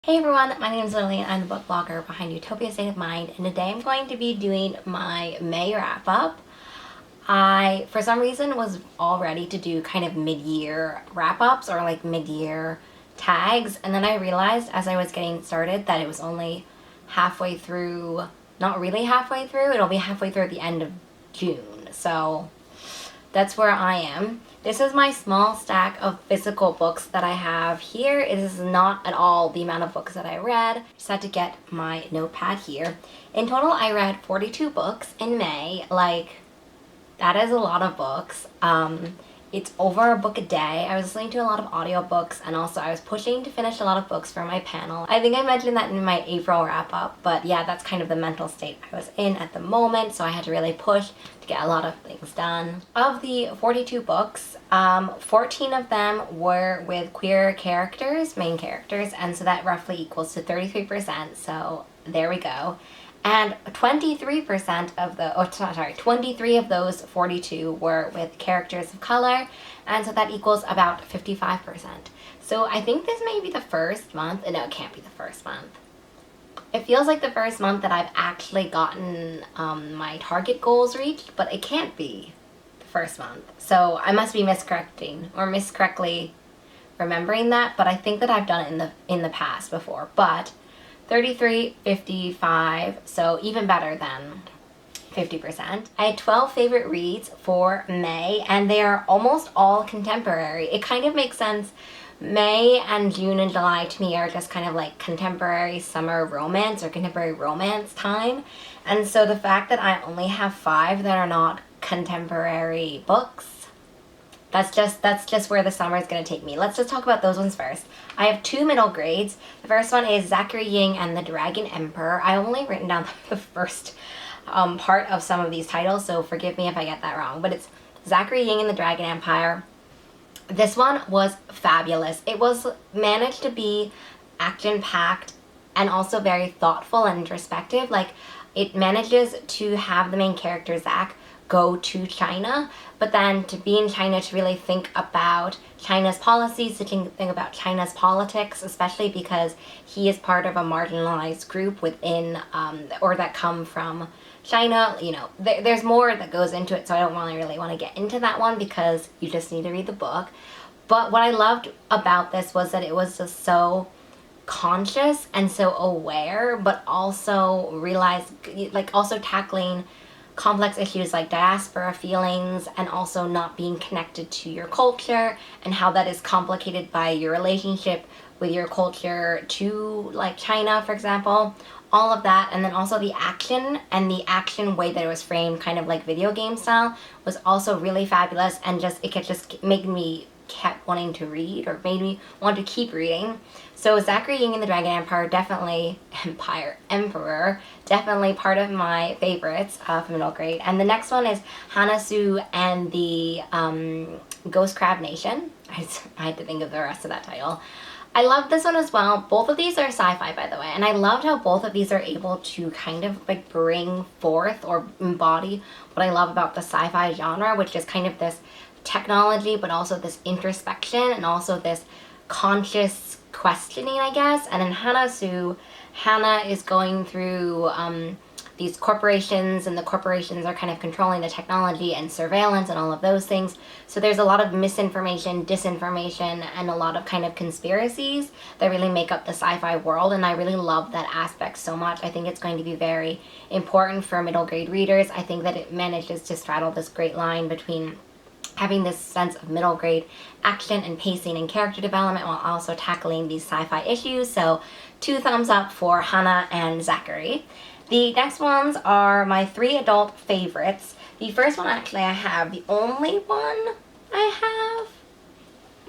Hey everyone, my name is Lily and I'm the book blogger behind Utopia State of Mind, and today I'm going to be doing my May wrap-up. I, for some reason, was all ready to do kind of mid-year wrap-ups or like mid-year tags, and then I realized as I was getting started that it was only halfway through, not really halfway through, it'll be halfway through at the end of June, so that's where I am. This is my small stack of physical books that I have here. It is not at all the amount of books that I read. Just had to get my notepad here. In total, I read 42 books in May. That is a lot of books. It's over a book a day. I was listening to a lot of audiobooks, and also I was pushing to finish a lot of books for my panel. I think I mentioned that in my April wrap-up, but yeah, that's kind of the mental state I was in at the moment, so I had to really push to get a lot of things done. Of the 42 books, 14 of them were with queer characters, main characters, and so that roughly equals to 33%, so there we go. And 23% of the, 23 of those 42 were with characters of color, and so that equals about 55%. So I think this may be the first month, no, it can't be the first month. It feels like the first month that I've actually gotten my target goals reached, but it can't be the first month. So I must be miscorrecting, or miscorrectly remembering that, but I think that I've done it in the past before. But 33, 55, so even better than 50%. I had 12 favorite reads for May, and they are almost all contemporary. It kind of makes sense. May and June and July to me are just kind of like contemporary summer romance or contemporary romance time. And so the fact that I only have 5 that are not contemporary books, that's just where the summer is going to take me. Let's just talk about those ones first. I have 2 middle grades. The first one is Zachary Ying and the Dragon Emperor. I only written down the first part of some of these titles, so forgive me if I get that wrong. But it's Zachary Ying and the Dragon Empire. This one was fabulous. It was managed to be action-packed and also very thoughtful and introspective. Like, it manages to have the main character, Zach, go to China, but then to be in China to really think about China's policies, to think about China's politics, especially because he is part of a marginalized group within, or that come from China. You know, there's more that goes into it, so I don't really want to get into that one because you just need to read the book. But what I loved about this was that it was just so conscious and so aware, but also also tackling complex issues like diaspora feelings and also not being connected to your culture and how that is complicated by your relationship with your culture to like China, for example. All of that, and then also the action and the action way that it was framed, kind of like video game style, was also really fabulous, and it could just make me kept wanting to read, or made me want to keep reading. So Zachary Ying and the Dragon Empire, definitely Emperor, definitely part of my favorites from middle grade. And the next one is Hana Su and the Ghost Crab Nation. I had to think of the rest of that title. I love this one as well. Both of these are sci-fi, by the way, and I loved how both of these are able to kind of like bring forth or embody what I love about the sci-fi genre, which is kind of this technology, but also this introspection and also this conscious questioning, I guess. And in Hana Su, Hana is going through these corporations, and the corporations are kind of controlling the technology and surveillance and all of those things. So there's a lot of misinformation, disinformation, and a lot of kind of conspiracies that really make up the sci-fi world, and I really love that aspect so much. I think it's going to be very important for middle grade readers. I think that it manages to straddle this great line between having this sense of middle grade action and pacing and character development while also tackling these sci-fi issues. So 2 thumbs up for Hana and Zachary. The next ones are my 3 adult favorites. The first one actually I have, the only one I have?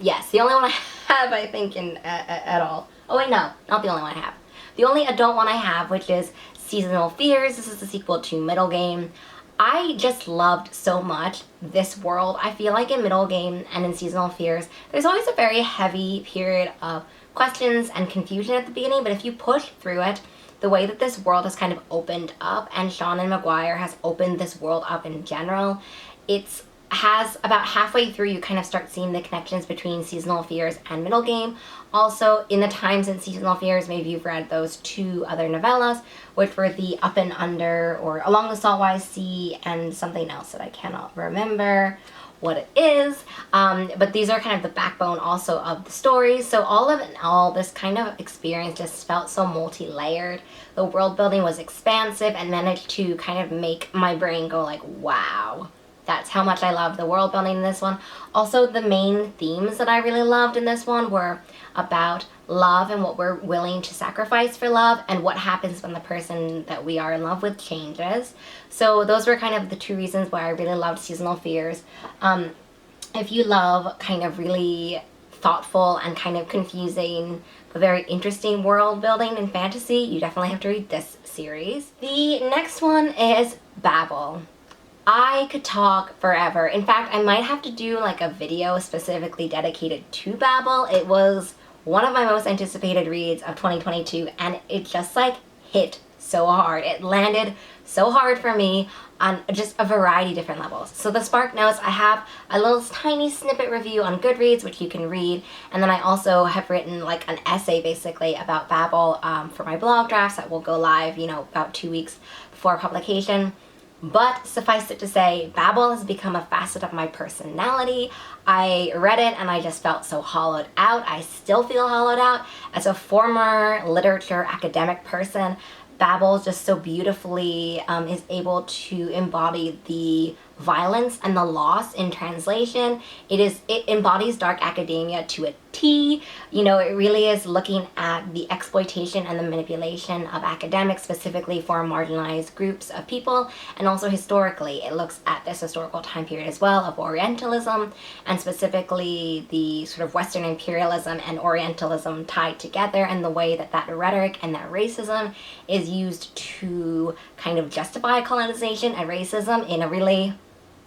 Yes, the only one I have, I think, at all. Oh wait, no, not the only one I have. The only adult one I have, which is Seasonal Fears. This is the sequel to Middle Game. I just loved so much this world. I feel like in Middle Game and in Seasonal Fears, there's always a very heavy period of questions and confusion at the beginning, but if you push through it, the way that this world has kind of opened up, and Seanan McGuire has opened this world up in general, it's has about halfway through, you kind of start seeing the connections between Seasonal Fears and Middle Game. Also, in the time since Seasonal Fears, maybe you've read those two other novellas, which were the Up and Under, or Along the Saltwise Sea, and something else that I cannot remember what it is, but these are kind of the backbone also of the stories. So all of it in all, this kind of experience just felt so multi-layered. The world building was expansive and managed to kind of make my brain go like, wow. That's how much I loved the world building in this one. Also, the main themes that I really loved in this one were about love and what we're willing to sacrifice for love, and what happens when the person that we are in love with changes. So those were kind of the two reasons why I really loved Seasonal Fears. If you love kind of really thoughtful and kind of confusing but very interesting world building and fantasy, you definitely have to read this series. The next one is Babel. I could talk forever. In fact, I might have to do like a video specifically dedicated to Babel. It was one of my most anticipated reads of 2022, and it just like hit so hard. It landed so hard for me on just a variety of different levels. So the Spark Notes, I have a little tiny snippet review on Goodreads, which you can read, and then I also have written like an essay basically about Babel for my blog drafts that will go live, you know, about 2 weeks before publication. But suffice it to say, Babel has become a facet of my personality. I read it and I just felt so hollowed out. I still feel hollowed out. As a former literature academic person, Babel just so beautifully is able to embody the violence and the loss in translation. It embodies dark academia to a T. You know, it really is looking at the exploitation and the manipulation of academics, specifically for marginalized groups of people, and also historically it looks at this historical time period as well of Orientalism, and specifically the sort of Western imperialism and Orientalism tied together, and the way that that rhetoric and that racism is used to kind of justify colonization and racism in a really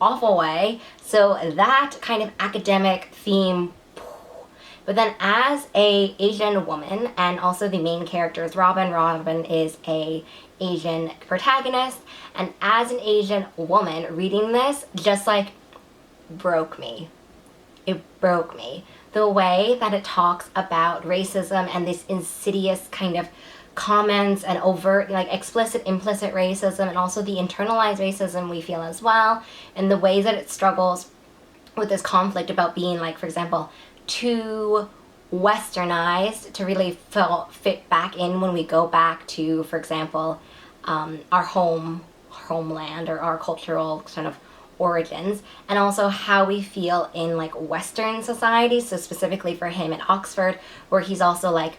awful way. So that kind of academic theme. But then as a Asian woman, and also the main character is Robin. Robin is a Asian protagonist, and as an Asian woman reading this just like broke me. It broke me. The way that it talks about racism and this insidious kind of comments and overt, like explicit, implicit racism, and also the internalized racism we feel as well, and the ways that it struggles with this conflict about being, like, for example, too westernized to really fit back in when we go back to, for example, our homeland or our cultural kind of origins, and also how we feel in like Western society. So specifically for him at Oxford, where he's also like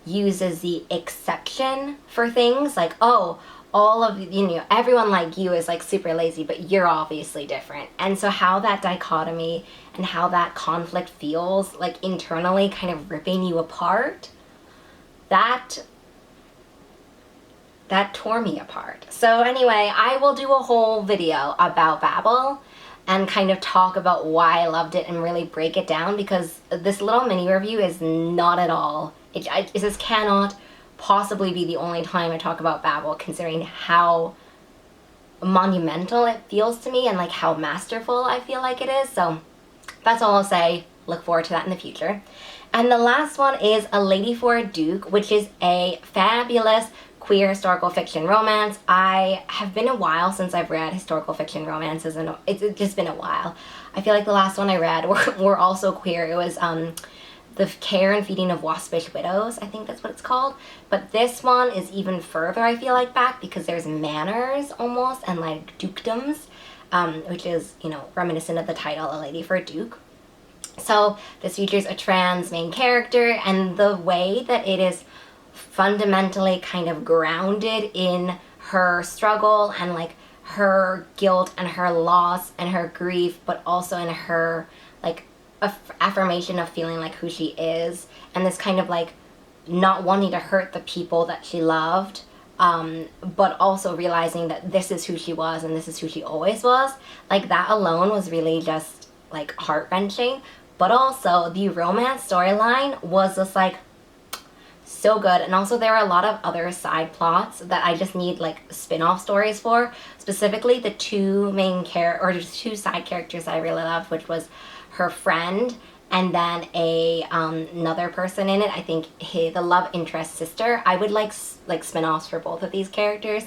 uses the exception for things like, oh, all of, you know, everyone like you is like super lazy, but you're obviously different. And so how that dichotomy and how that conflict feels like internally kind of ripping you apart, that tore me apart. So anyway, I will do a whole video about Babel and kind of talk about why I loved it and really break it down, because this little mini review is not at all, it just cannot possibly be the only time I talk about Babel, considering how monumental it feels to me and like how masterful I feel like it is. So that's all I'll say. Look forward to that in the future. And the last one is A Lady for a Duke, which is a fabulous queer historical fiction romance. I have been a while since I've read historical fiction romances, and it's just been a while. I feel like the last one I read were also queer. It was The Care and Feeding of Waspish Widows, I think that's what it's called. But this one is even further, I feel like, back, because there's manors almost and like dukedoms, which is, you know, reminiscent of the title A Lady for a Duke. So this features a trans main character, and the way that it is fundamentally kind of grounded in her struggle and like her guilt and her loss and her grief, but also in her like affirmation of feeling like who she is, and this kind of like not wanting to hurt the people that she loved, but also realizing that this is who she was and this is who she always was. Like that alone was really just like heart-wrenching. But also the romance storyline was just like so good. And also there are a lot of other side plots that I just need like spin-off stories for. Specifically the two two side characters I really loved, which was her friend and then another person in it. I think the love interest sister. I would like spin-offs for both of these characters.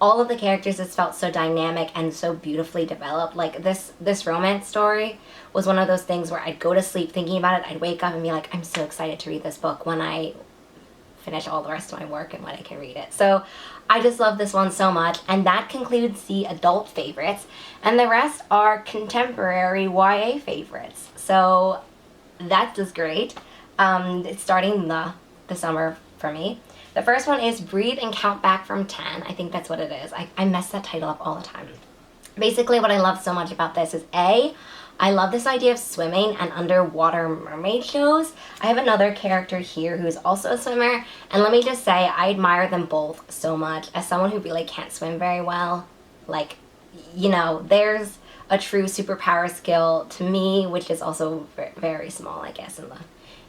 All of the characters just felt so dynamic and so beautifully developed. Like this romance story was one of those things where I'd go to sleep thinking about it. I'd wake up and be like, I'm so excited to read this book when I finish all the rest of my work and when I can read it. So I just love this one so much. And that concludes the adult favorites. And the rest are contemporary YA favorites. So that's just great. It's starting the summer for me. The first one is Breathe and Count Back from 10. I think that's what it is. I mess that title up all the time. Basically what I love so much about this is I love this idea of swimming and underwater mermaid shows. I have another character here who's also a swimmer, and let me just say I admire them both so much. As someone who really can't swim very well, like, you know, there's a true superpower skill to me, which is also very small, I guess,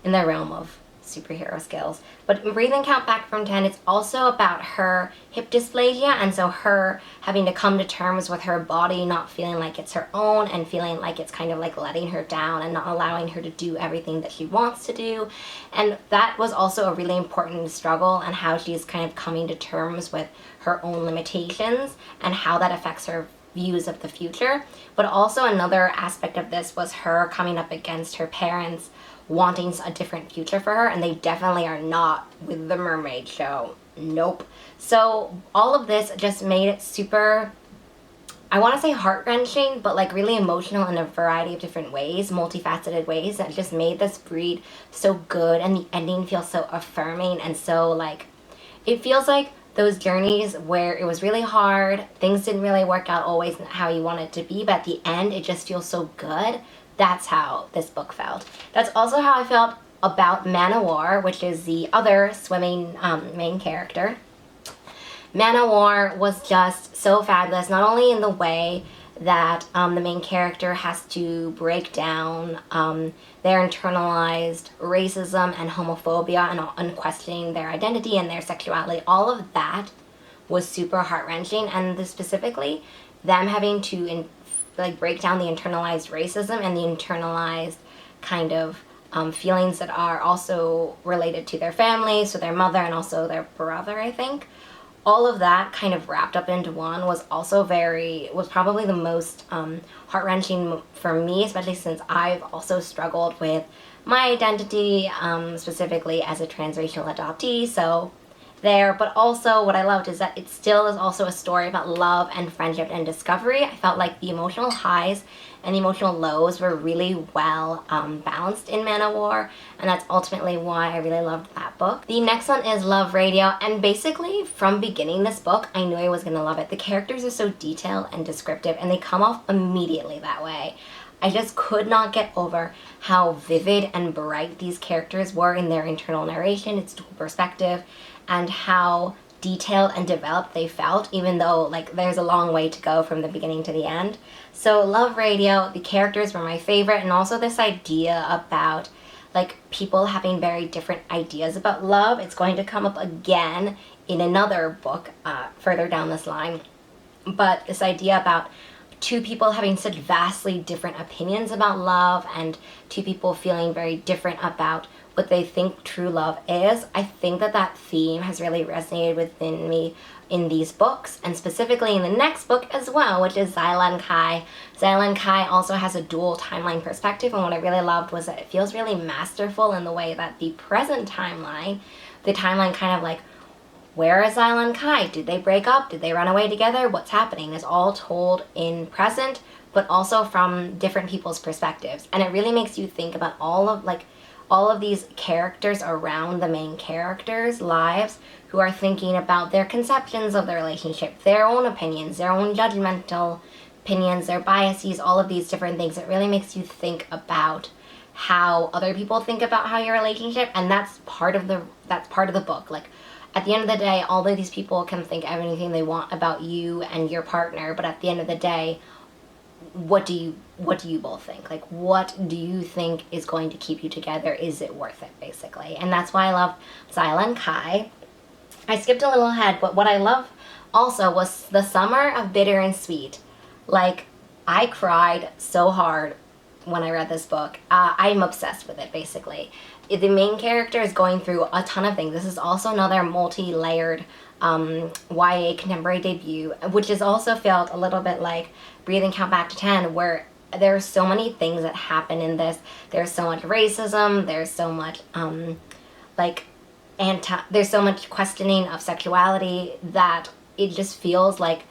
in the realm of superhero skills. But Breathe and Count Back from 10, it's also about her hip dysplasia, and so her having to come to terms with her body not feeling like it's her own and feeling like it's kind of like letting her down and not allowing her to do everything that she wants to do. And that was also a really important struggle, and how she's kind of coming to terms with her own limitations and how that affects her views of the future. But also another aspect of this was her coming up against her parents wanting a different future for her, and they definitely are not with the mermaid show. Nope. So all of this just made it super, I want to say heart-wrenching, but like really emotional in a variety of different ways, multifaceted ways, that just made this read so good. And the ending feels so affirming, and so like, it feels like those journeys where it was really hard, things didn't really work out always how you want it to be, but at the end it just feels so good. That's how this book felt. That's also how I felt about Man o' War, which is the other swimming main character. Man o' War was just so fabulous, not only in the way that the main character has to break down their internalized racism and homophobia and questioning their identity and their sexuality. All of that was super heart-wrenching, and specifically them having to break down the internalized racism and the internalized kind of feelings that are also related to their family, so their mother and also their brother, I think. All of that kind of wrapped up into one was probably the most heart-wrenching for me, especially since I've also struggled with my identity, specifically as a transracial adoptee, so there. But also what I loved is that it still is also a story about love and friendship and discovery. I felt like the emotional highs and the emotional lows were really well balanced in Man o' War, and that's ultimately why I really loved that book. The next one is Love Radio, and basically from beginning this book I knew I was gonna love it. The characters are so detailed and descriptive, and they come off immediately that way. I just could not get over how vivid and bright these characters were in their internal narration, its dual perspective, and how detailed and developed they felt, even though like there's a long way to go from the beginning to the end. So Love Radio, the characters were my favorite, and also this idea about like people having very different ideas about love. It's going to come up again in another book further down this line, but this idea about two people having such vastly different opinions about love, and two people feeling very different about what they think true love is. I think that theme has really resonated within me in these books, and specifically in the next book as well, which is Zyla and Kai. Zyla and Kai also has a dual timeline perspective, and what I really loved was that it feels really masterful in the way that the present timeline, the timeline kind of like, where is Zyla and Kai? Did they break up? Did they run away together? What's happening? Is all told in present, but also from different people's perspectives. And it really makes you think about all of these characters around the main characters' lives who are thinking about their conceptions of the relationship, their own opinions, their own judgmental opinions, their biases, all of these different things. It really makes you think about how other people think about how your relationship, and that's part of the book. Like, at the end of the day, all of these people can think anything they want about you and your partner, but at the end of the day, what do you both think? Like, what do you think is going to keep you together? Is it worth it, basically? And that's why I love Zyla and Kai. I skipped a little ahead, but what I love also was the summer of bitter and sweet. Like, I cried so hard when I read this book. I'm obsessed with it, basically. The main character is going through a ton of things. This is also another multi-layered YA contemporary debut, which has also felt a little bit like Breathing Count Back to 10, where there are so many things that happen in this. There's so much racism, there's so much there's so much questioning of sexuality that it just feels like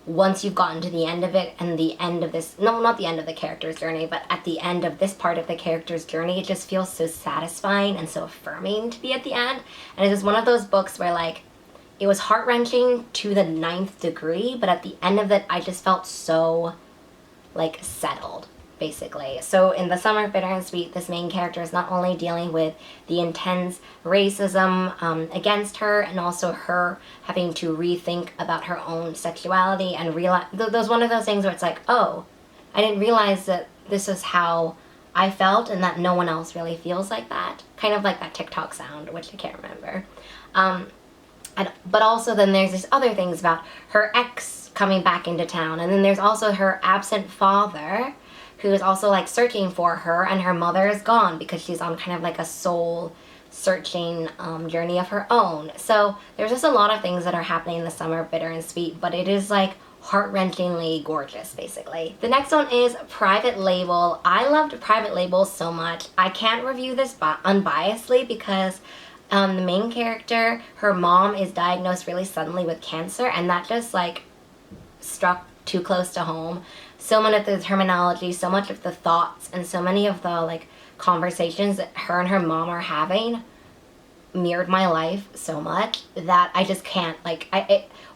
once you've gotten to the end of it and the end of this, no, not the end of the character's journey, but at the end of this part of the character's journey, it just feels so satisfying and so affirming to be at the end. And it is one of those books where, like, it was heart-wrenching to the 9th degree, but at the end of it, I just felt so, like, settled, basically. So in The Summer of Bitter and Sweet, this main character is not only dealing with the intense racism against her, and also her having to rethink about her own sexuality and realize, there's one of those things where it's like, oh, I didn't realize that this is how I felt and that no one else really feels like that. Kind of like that TikTok sound, which I can't remember. But also then there's these other things about her ex coming back into town, and then there's also her absent father, who is also, like, searching for her, and her mother is gone because she's on kind of like a soul searching journey of her own. So there's just a lot of things that are happening in The Summer of Bitter and Sweet, but it is, like, heart-wrenchingly gorgeous, basically. The next one is Private Label. I loved Private Label so much. I can't review this unbiasedly because the main character, her mom is diagnosed really suddenly with cancer, and that just, like, struck too close to home. So much of the terminology, so much of the thoughts, and so many of the, like, conversations that her and her mom are having mirrored my life so much that I just can't, like,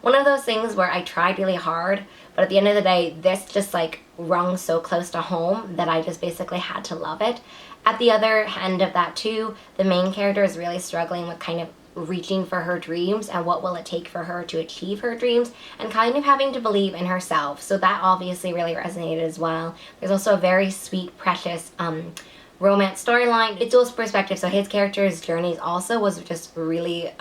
one of those things where I tried really hard, but at the end of the day, this just, like, rung so close to home that I just basically had to love it. At the other end of that, too, the main character is really struggling with kind of reaching for her dreams and what will it take for her to achieve her dreams, and kind of having to believe in herself. So that obviously really resonated as well. There's also a very sweet, precious romance storyline. It's dual perspective, so his character's journeys also was just really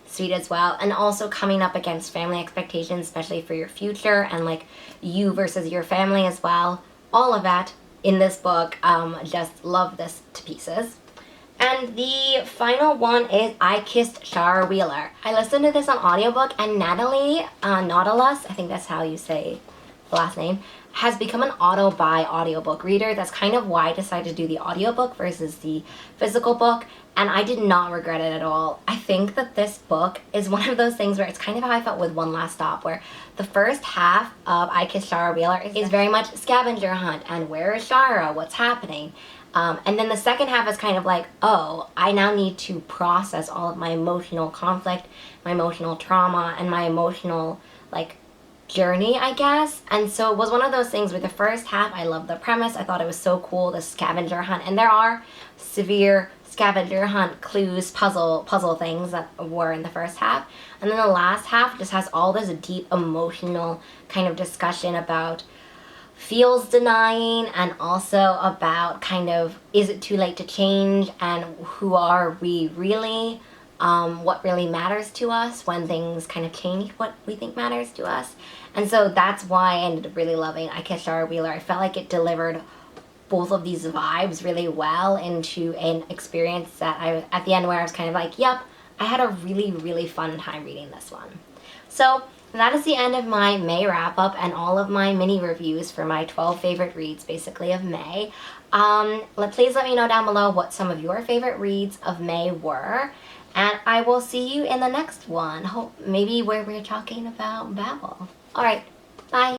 sweet as well, and also coming up against family expectations, especially for your future, and, like, you versus your family as well. All of that in this book. Just love this to pieces. And the final one is I Kissed Shara Wheeler. I listened to this on audiobook, and Natalie Nautilus, I think that's how you say the last name, has become an auto-buy audiobook reader. That's kind of why I decided to do the audiobook versus the physical book, and I did not regret it at all. I think that this book is one of those things where it's kind of how I felt with One Last Stop, where the first half of I Kissed Shara Wheeler is very much scavenger hunt, and where is Shara, what's happening? And then the second half is kind of like, oh, I now need to process all of my emotional conflict, my emotional trauma, and my emotional, like, journey, I guess. And so it was one of those things where the first half, I loved the premise. I thought it was so cool, the scavenger hunt. And there are severe scavenger hunt clues, puzzle things that were in the first half. And then the last half just has all this deep emotional kind of discussion about feels denying, and also about kind of, is it too late to change, and who are we really, what really matters to us when things kind of change what we think matters to us. And so that's why I ended up really loving I Kissed Shara Wheeler. I felt like it delivered both of these vibes really well into an experience that I, at the end, where I was kind of like, yep, I had a really, really fun time reading this one. So that is the end of my May wrap-up and all of my mini reviews for my 12 favorite reads, basically, of May. Please let me know down below what some of your favorite reads of May were, and I will see you in the next one, maybe where we're talking about Babel. Alright, bye!